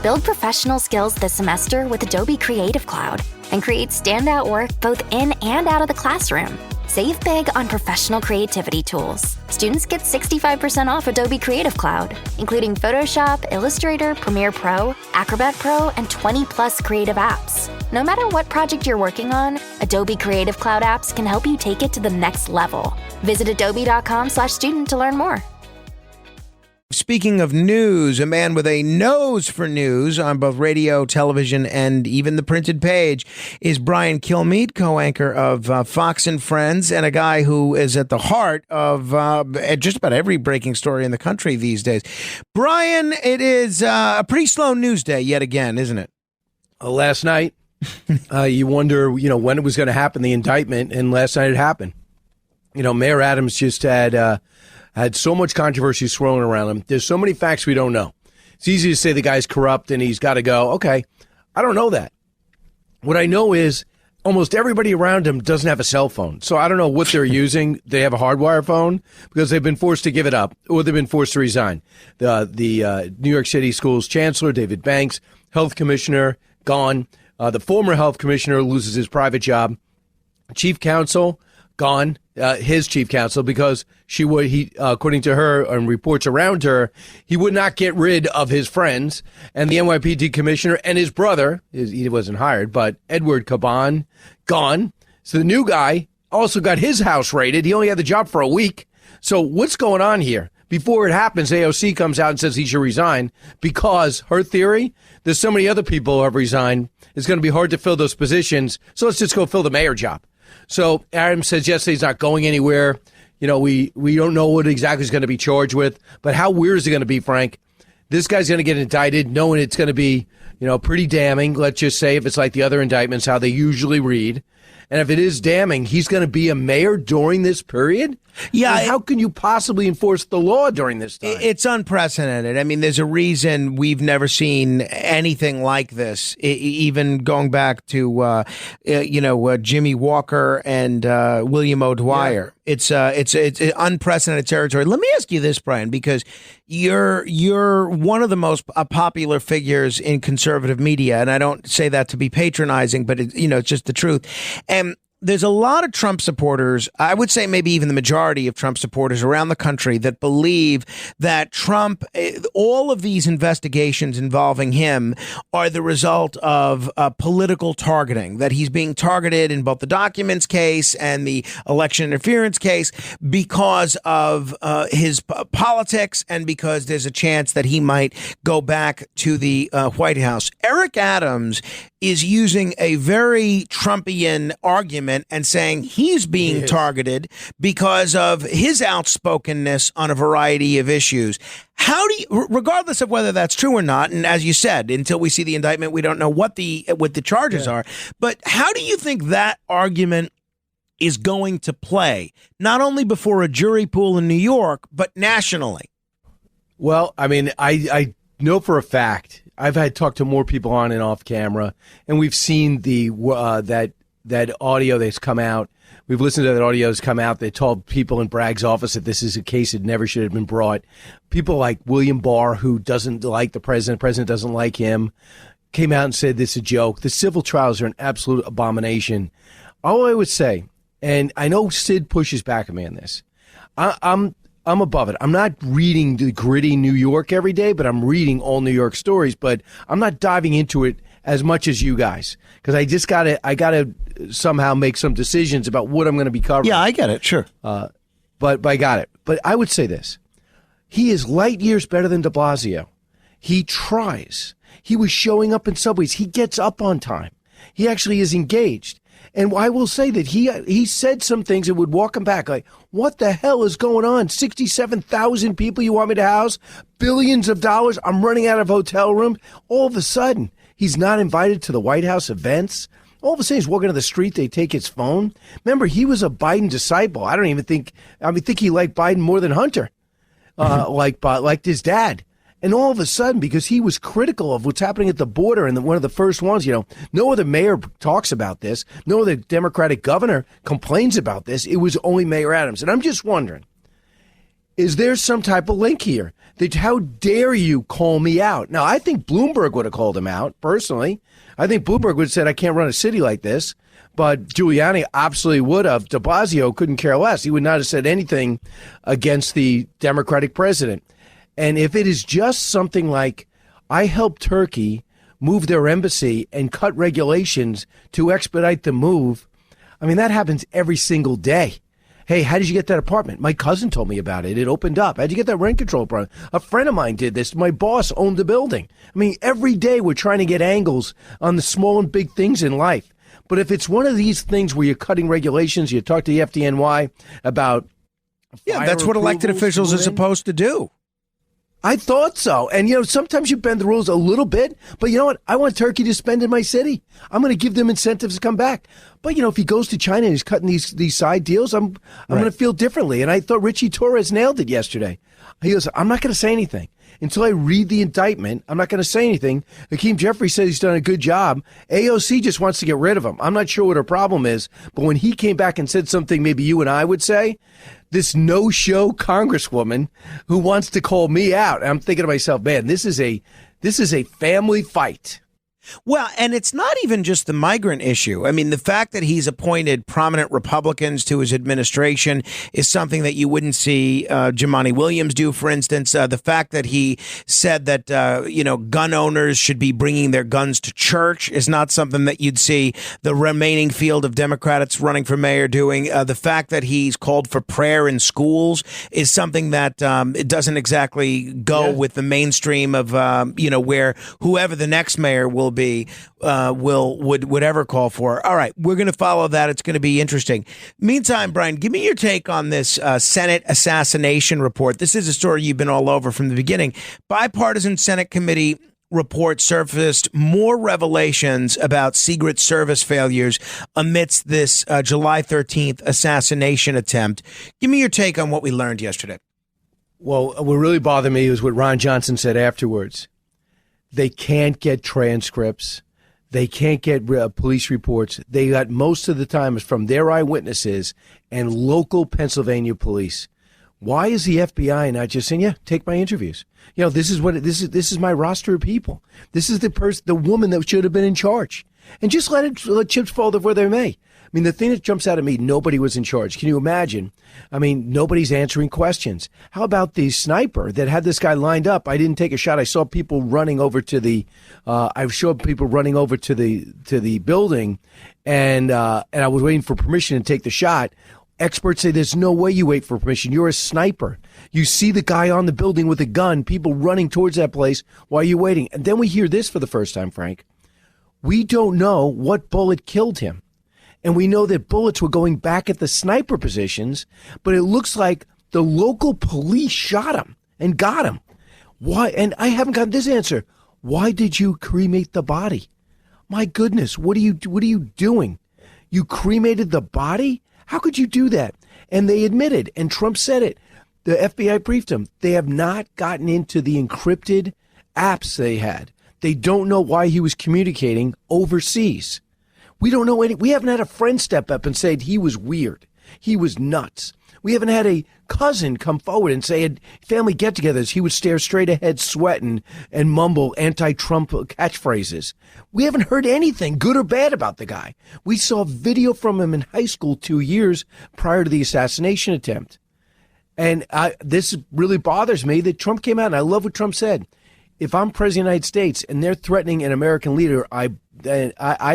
Build professional skills this semester with Adobe Creative Cloud and create standout work both in and out of the classroom. Save big on professional creativity tools. Students get 65% off Adobe Creative Cloud, including Photoshop, Illustrator, Premiere Pro, Acrobat Pro, and 20+ creative apps. No matter what project you're working on, Adobe Creative Cloud apps can help you take it to the next level. Visit adobe.com/student to learn more. Speaking of news, a man with a nose for news on both radio, television, and even the printed page is Brian Kilmeade, co-anchor of Fox and Friends, and a guy who is at the heart of just about every breaking story in the country these days. Brian, it is a pretty slow news day yet again, isn't it? Last night, you wonder, when it was going to happen, the indictment, and last night it happened. Mayor Adams just had so much controversy swirling around him. There's so many facts we don't know. It's easy to say the guy's corrupt and he's got to go. Okay, I don't know that. What I know is almost everybody around him doesn't have a cell phone. So I don't know what they're using. They have a hardwire phone because they've been forced to give it up or they've been forced to resign. The New York City Schools Chancellor, David Banks, Health Commissioner, gone. The former Health Commissioner loses his private job. Chief Counsel, gone. His chief counsel, because according to her and reports around her, he would not get rid of his friends. And the NYPD commissioner and his brother, he wasn't hired, but Edward Caban, gone. So the new guy also got his house raided. He only had the job for a week. So what's going on here? Before it happens, AOC comes out and says he should resign because her theory, there's so many other people who have resigned. It's going to be hard to fill those positions. So let's just go fill the mayor job. So Adams says yesterday he's not going anywhere. We don't know what exactly he's going to be charged with. But how weird is it going to be, Frank? This guy's going to get indicted knowing it's going to be, pretty damning. Let's just say if it's like the other indictments, how they usually read. And if it is damning, he's going to be a mayor during this period? Yeah. And how can you possibly enforce the law during this time? It's unprecedented. I mean, there's a reason we've never seen anything like this, even going back to, Jimmy Walker and William O'Dwyer. Yeah. It's unprecedented territory. Let me ask you this, Brian, because you're one of the most popular figures in conservative media, and I don't say that to be patronizing, but it's just the truth. And there's a lot of Trump supporters, I would say maybe even the majority of Trump supporters around the country, that believe that Trump, all of these investigations involving him are the result of political targeting, that he's being targeted in both the documents case and the election interference case because of his politics and because there's a chance that he might go back to the White House. Eric Adams is using a very Trumpian argument and saying he's being targeted because of his outspokenness on a variety of issues. How do you, regardless of whether that's true or not, and as you said, until we see the indictment, we don't know what the charges are, but how do you think that argument is going to play, not only before a jury pool in New York, but nationally? Well, I mean, I know for a fact, I've had talked to more people on and off camera, and we've seen the that audio that's come out. We've listened to that audio that's come out. They told people in Bragg's office that this is a case that never should have been brought. People like William Barr, who doesn't like the president doesn't like him, came out and said this is a joke. The civil trials are an absolute abomination. All I would say, and I know Sid pushes back at me on this, I'm above it. I'm not reading the gritty New York every day, but I'm reading all New York stories, but I'm not diving into it as much as you guys, because I gotta somehow make some decisions about what I'm going to be covering. Yeah, I get it. Sure. But I got it. But I would say this. He is light years better than de Blasio. He tries. He was showing up in subways. He gets up on time. He actually is engaged. And I will say that he said some things that would walk him back. Like, what the hell is going on? 67,000 people you want me to house? Billions of dollars? I'm running out of hotel rooms. All of a sudden, he's not invited to the White House events. All of a sudden, he's walking to the street. They take his phone. Remember, he was a Biden disciple. I think he liked Biden more than Hunter, like his dad. And all of a sudden, because he was critical of what's happening at the border, and one of the first ones, no other mayor talks about this. No other Democratic governor complains about this. It was only Mayor Adams. And I'm just wondering, is there some type of link here? That how dare you call me out? Now, I think Bloomberg would have called him out, personally. I think Bloomberg would have said, I can't run a city like this. But Giuliani absolutely would have. De Blasio couldn't care less. He would not have said anything against the Democratic president. And if it is just something like, I helped Turkey move their embassy and cut regulations to expedite the move, I mean, that happens every single day. Hey, how did you get that apartment? My cousin told me about it. It opened up. How'd you get that rent control apartment? A friend of mine did this. My boss owned the building. I mean, every day we're trying to get angles on the small and big things in life. But if it's one of these things where you're cutting regulations, you talk to the FDNY about that's what elected officials are supposed to do. I thought so. And, sometimes you bend the rules a little bit. But you know what? I want Turkey to spend in my city. I'm going to give them incentives to come back. But, if he goes to China and he's cutting these side deals, I'm going to feel differently. And I thought Richie Torres nailed it yesterday. He goes, I'm not going to say anything. Until I read the indictment, I'm not going to say anything. Hakeem Jeffries says he's done a good job. AOC just wants to get rid of him. I'm not sure what her problem is, but when he came back and said something maybe you and I would say, this no-show congresswoman who wants to call me out, I'm thinking to myself, man, this is a family fight. Well, and it's not even just the migrant issue. I mean, the fact that he's appointed prominent Republicans to his administration is something that you wouldn't see Jumaane Williams do, for instance. The fact that he said that, gun owners should be bringing their guns to church is not something that you'd see the remaining field of Democrats running for mayor doing. The fact that he's called for prayer in schools is something that it doesn't exactly go with the mainstream of, where whoever the next mayor will be would ever call for. All right, we're going to follow that. It's going to be interesting. Meantime, Brian, give me your take on this Senate assassination report. This is a story you've been all over from the beginning. Bipartisan Senate committee report surfaced more revelations about Secret Service failures amidst this July 13th assassination attempt. Give me your take on what we learned yesterday. Well, what really bothered me was what Ron Johnson said afterwards. They can't get transcripts. They can't get police reports. They got most of the time from their eyewitnesses and local Pennsylvania police. Why is the FBI not just saying, take my interviews? This is my roster of people. This is the woman that should have been in charge. And just let chips fall where they may. I mean, the thing that jumps out at me, nobody was in charge. Can you imagine? I mean, nobody's answering questions. How about the sniper that had this guy lined up? I didn't take a shot. I saw people running over to the building, and I was waiting for permission to take the shot. Experts say there's no way you wait for permission. You're a sniper. You see the guy on the building with a gun, people running towards that place while you're waiting. And then we hear this for the first time, Frank. We don't know what bullet killed him. And we know that bullets were going back at the sniper positions, but it looks like the local police shot him and got him. Why? And I haven't gotten this answer. Why did you cremate the body? My goodness, what are you doing? You cremated the body? How could you do that? And they admitted, and Trump said it. The FBI briefed him. They have not gotten into the encrypted apps they had. They don't know why he was communicating overseas. We don't know we haven't had a friend step up and say he was weird. He was nuts. We haven't had a cousin come forward and say at family get-togethers he would stare straight ahead sweating and mumble anti-Trump catchphrases. We haven't heard anything, good or bad, about the guy. We saw video from him in high school 2 years prior to the assassination attempt. And this really bothers me that Trump came out, and I love what Trump said. If I'm president of the United States and they're threatening an American leader, I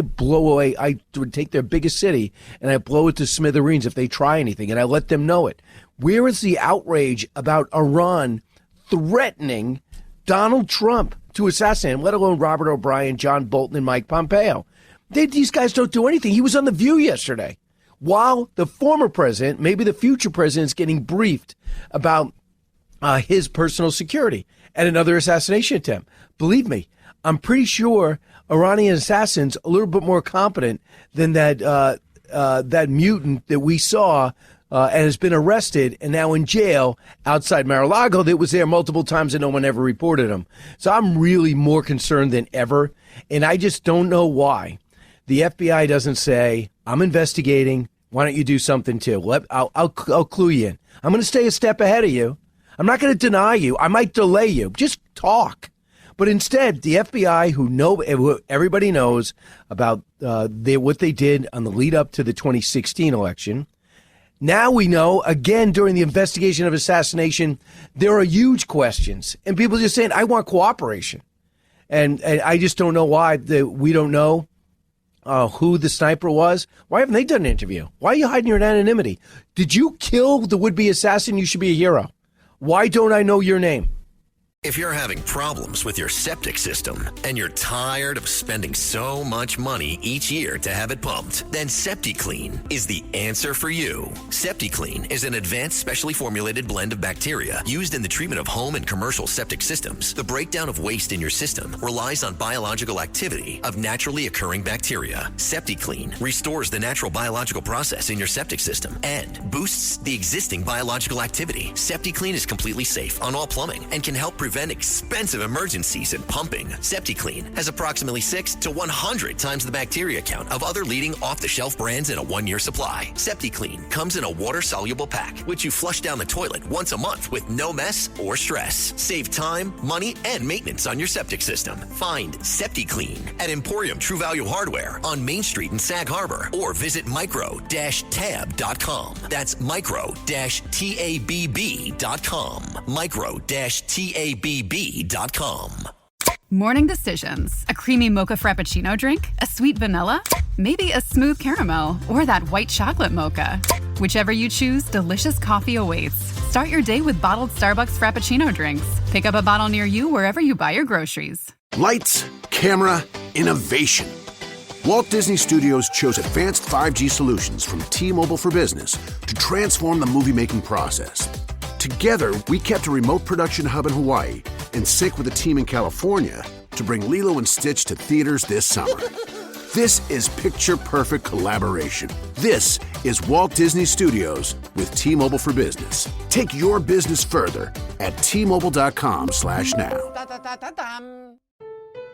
blow away. I would take their biggest city and I blow it to smithereens if they try anything, and I let them know it. Where is the outrage about Iran threatening Donald Trump to assassinate him, let alone Robert O'Brien, John Bolton, and Mike Pompeo? These guys don't do anything. He was on The View yesterday while the former president, maybe the future president, is getting briefed about his personal security and another assassination attempt. Believe me, I'm pretty sure Iranian assassins a little bit more competent than that mutant that we saw and has been arrested and now in jail outside Mar-a-Lago that was there multiple times and no one ever reported him. So I'm really more concerned than ever, and I just don't know why the FBI doesn't say, I'm investigating, why don't you do something too? I'll clue you in. I'm going to stay a step ahead of you. I'm not going to deny you. I might delay you. Just talk. But instead, the FBI, who everybody knows about what they did on the lead up to the 2016 election, now we know, again, during the investigation of assassination, there are huge questions. And people just saying, I want cooperation. And I just don't know why we don't know who the sniper was. Why haven't they done an interview? Why are you hiding your anonymity? Did you kill the would-be assassin? You should be a hero. Why don't I know your name? If you're having problems with your septic system and you're tired of spending so much money each year to have it pumped, then SeptiClean is the answer for you. SeptiClean is an advanced specially formulated blend of bacteria used in the treatment of home and commercial septic systems. The breakdown of waste in your system relies on biological activity of naturally occurring bacteria. SeptiClean restores the natural biological process in your septic system and boosts the existing biological activity. SeptiClean is completely safe on all plumbing and can help prevent expensive emergencies in pumping. SeptiClean has approximately 6 to 100 times the bacteria count of other leading off-the-shelf brands in a 1-year supply. SeptiClean comes in a water-soluble pack, which you flush down the toilet once a month with no mess or stress. Save time, money, and maintenance on your septic system. Find SeptiClean at Emporium True Value Hardware on Main Street in Sag Harbor or visit micro-tab.com. That's micro-tabb.com. Micro-tabb.com. Morning decisions. A creamy mocha frappuccino drink? A sweet vanilla? Maybe a smooth caramel? Or that white chocolate mocha? Whichever you choose, delicious coffee awaits. Start your day with bottled Starbucks Frappuccino drinks. Pick up a bottle near you wherever you buy your groceries. Lights, camera, innovation. Walt Disney Studios chose advanced 5G solutions from T-Mobile for Business to transform the movie-making process. Together, we kept a remote production hub in Hawaii in sync with a team in California to bring Lilo and Stitch to theaters this summer. This is picture-perfect collaboration. This is Walt Disney Studios with T-Mobile for Business. Take your business further at T-Mobile.com/now.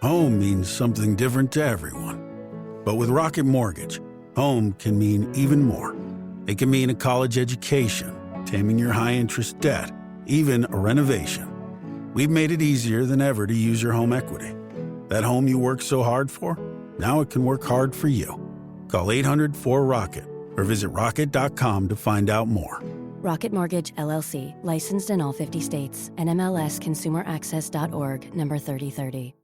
Home means something different to everyone. But with Rocket Mortgage, home can mean even more. It can mean a college education, taming your high-interest debt, even a renovation. We've made it easier than ever to use your home equity. That home you worked so hard for, now it can work hard for you. Call 800-4ROCKET or visit rocket.com to find out more. Rocket Mortgage, LLC, licensed in all 50 states. NMLSconsumeraccess.org, number 3030.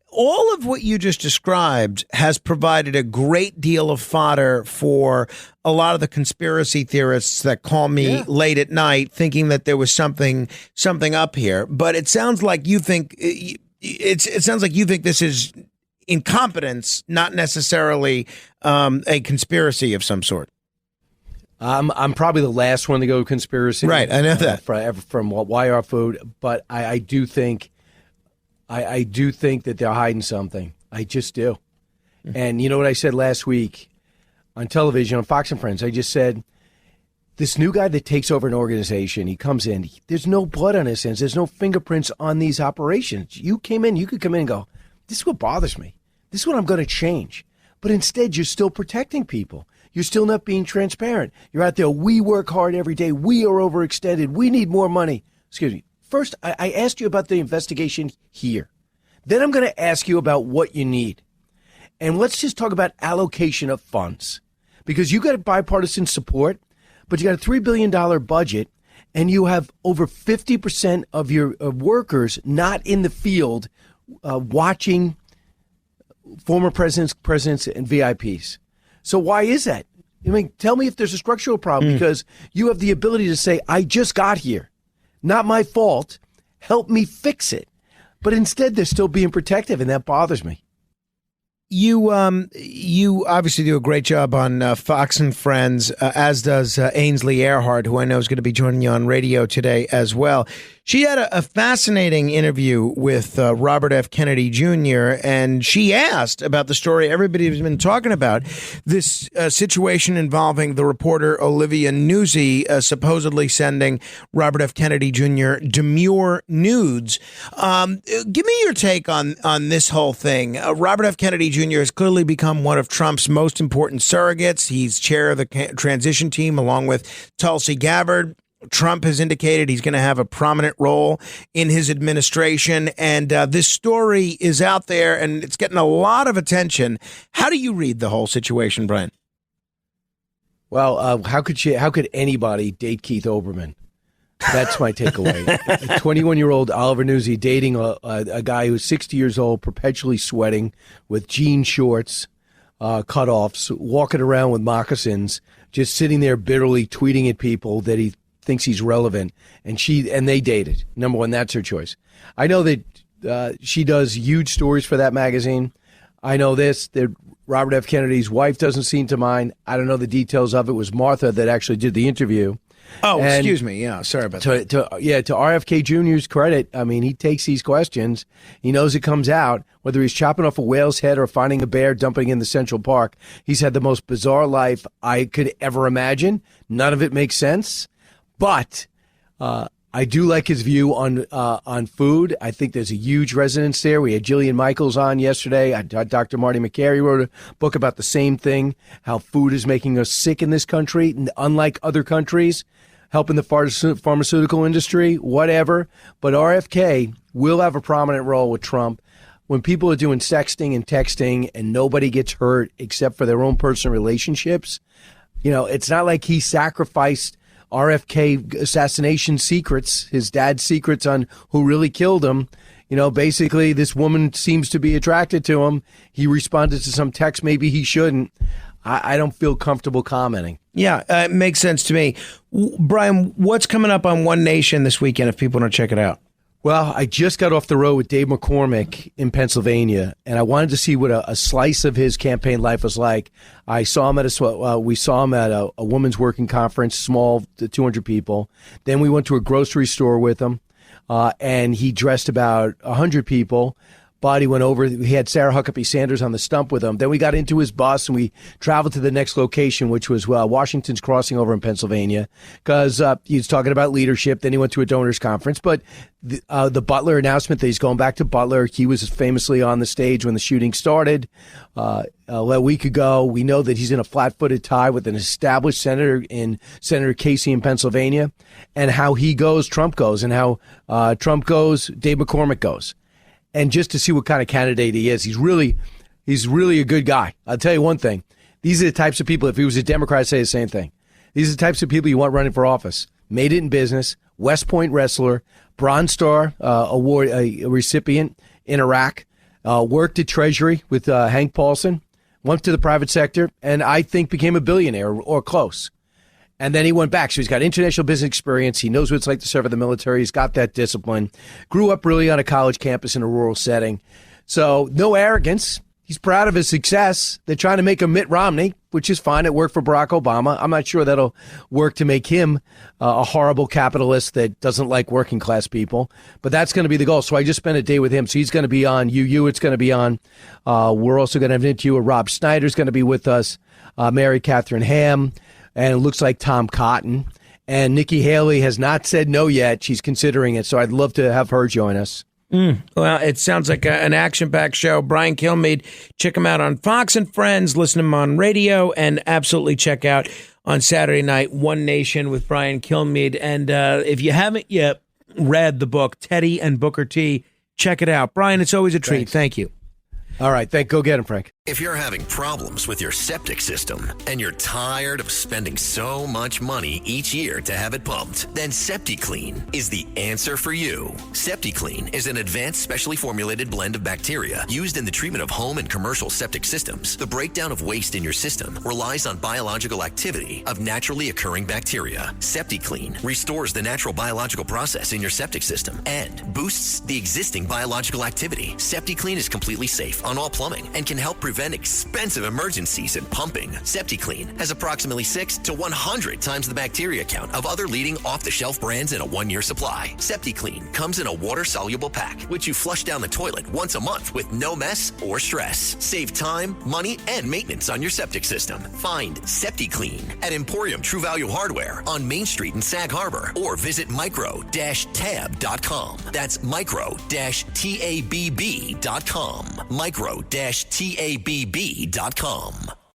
All of what you just described has provided a great deal of fodder for a lot of the conspiracy theorists that call me late at night thinking that there was something up here. But it sounds like you think this is incompetence, not necessarily a conspiracy of some sort. I'm probably the last one to go conspiracy. Right, I know that. From YR Food, but I do think that they're hiding something. I just do. And you know what I said last week on television on Fox and Friends? I just said, this new guy that takes over an organization, he comes in, there's no blood on his hands. There's no fingerprints on these operations. You could come in and go, this is what bothers me. This is what I'm going to change. But instead, you're still protecting people. You're still not being transparent. You're out there, we work hard every day. We are overextended. We need more money. Excuse me. First, I asked you about the investigation here. Then I'm going to ask you about what you need. And let's just talk about allocation of funds. Because you got bipartisan support, but you got a $3 billion budget, and you have over 50% of your workers not in the field watching former presidents, and VIPs. So why is that? I mean, tell me if there's a structural problem, because you have the ability to say, I just got here. Not my fault. Help me fix it. But instead, they're still being protective, and that bothers me. You obviously do a great job on Fox and Friends, as does Ainsley Earhart, who I know is going to be joining you on radio today as well. She had a fascinating interview with Robert F. Kennedy Jr., and she asked about the story everybody's been talking about, this situation involving the reporter Olivia Nuzzi supposedly sending Robert F. Kennedy Jr. demure nudes. Give me your take on this whole thing. Robert F. Kennedy Jr. has clearly become one of Trump's most important surrogates. He's chair of the transition team along with Tulsi Gabbard. Trump has indicated he's going to have a prominent role in his administration. And this story is out there and it's getting a lot of attention. How do you read the whole situation, Brian? Well, how could anybody date Keith Olbermann? That's my takeaway. A 21-year-old Oliver Nuzzi dating a guy who's 60 years old, perpetually sweating with jean shorts, cutoffs, walking around with moccasins, just sitting there bitterly tweeting at people that he thinks he's relevant. And they dated. Number one, that's her choice. I know that she does huge stories for that magazine. I know that Robert F. Kennedy's wife doesn't seem to mind. I don't know the details of it. It was Martha that actually did the interview. Oh, excuse me. Yeah, sorry about that. To RFK Jr.'s credit, I mean, he takes these questions. He knows it comes out. Whether he's chopping off a whale's head or finding a bear dumping in the Central Park, he's had the most bizarre life I could ever imagine. None of it makes sense. But I do like his view on food. I think there's a huge resonance there. We had Jillian Michaels on yesterday. Dr. Marty McCary wrote a book about the same thing, how food is making us sick in this country, unlike other countries, helping the pharmaceutical industry, whatever. But RFK will have a prominent role with Trump. When people are doing sexting and texting and nobody gets hurt except for their own personal relationships, it's not like he sacrificed RFK assassination secrets, his dad's secrets on who really killed him. Basically, this woman seems to be attracted to him. He responded to some text maybe he shouldn't. I don't feel comfortable commenting. Yeah, it makes sense to me. Brian, what's coming up on One Nation this weekend if people don't check it out? Well, I just got off the road with Dave McCormick in Pennsylvania, and I wanted to see what a slice of his campaign life was like. I saw him we saw him at a women's working conference, small, 200 people. Then we went to a grocery store with him, and he dressed about 100 people. But he went over, he had Sarah Huckabee Sanders on the stump with him. Then we got into his bus and we traveled to the next location, which was Washington's Crossing over in Pennsylvania, because he was talking about leadership. Then he went to a donors conference. But the Butler announcement that he's going back to Butler, he was famously on the stage when the shooting started a week ago. We know that he's in a flat-footed tie with an established senator in Senator Casey in Pennsylvania. And how he goes, Trump goes. And how Trump goes, Dave McCormick goes. And just to see what kind of candidate he is, he's really a good guy. I'll tell you one thing. These are the types of people, if he was a Democrat, I'd say the same thing. These are the types of people you want running for office. Made it in business, West Point wrestler, Bronze Star award recipient in Iraq, worked at Treasury with Hank Paulson, went to the private sector, and I think became a billionaire or close. And then he went back. So he's got international business experience. He knows what it's like to serve in the military. He's got that discipline. Grew up really on a college campus in a rural setting. So no arrogance. He's proud of his success. They're trying to make him Mitt Romney, which is fine. It worked for Barack Obama. I'm not sure that'll work to make him a horrible capitalist that doesn't like working class people. But that's going to be the goal. So I just spent a day with him. So he's going to be on UU. It's going to be on. We're also going to have an interview with Rob Snyder's going to be with us. Mary Catherine Ham. And it looks like Tom Cotton. And Nikki Haley has not said no yet. She's considering it. So I'd love to have her join us. Well, it sounds like an action-packed show. Brian Kilmeade, check him out on Fox and Friends, listen to him on radio, and absolutely check out on Saturday night, One Nation with Brian Kilmeade. And if you haven't yet read the book, Teddy and Booker T, check it out. Brian, it's always a treat. Thanks. Thank you. All right. Go get him, Frank. If you're having problems with your septic system and you're tired of spending so much money each year to have it pumped, then SeptiClean is the answer for you. SeptiClean is an advanced specially formulated blend of bacteria used in the treatment of home and commercial septic systems. The breakdown of waste in your system relies on biological activity of naturally occurring bacteria. SeptiClean restores the natural biological process in your septic system and boosts the existing biological activity. SeptiClean is completely safe on all plumbing and can help prevent expensive emergencies in pumping. SeptiClean has approximately 6 to 100 times the bacteria count of other leading off-the-shelf brands in a 1-year supply. SeptiClean comes in a water-soluble pack, which you flush down the toilet once a month with no mess or stress. Save time, money, and maintenance on your septic system. Find SeptiClean at Emporium True Value Hardware on Main Street in Sag Harbor or visit micro-tab.com. That's micro-tabb.com. micro-tabb.com.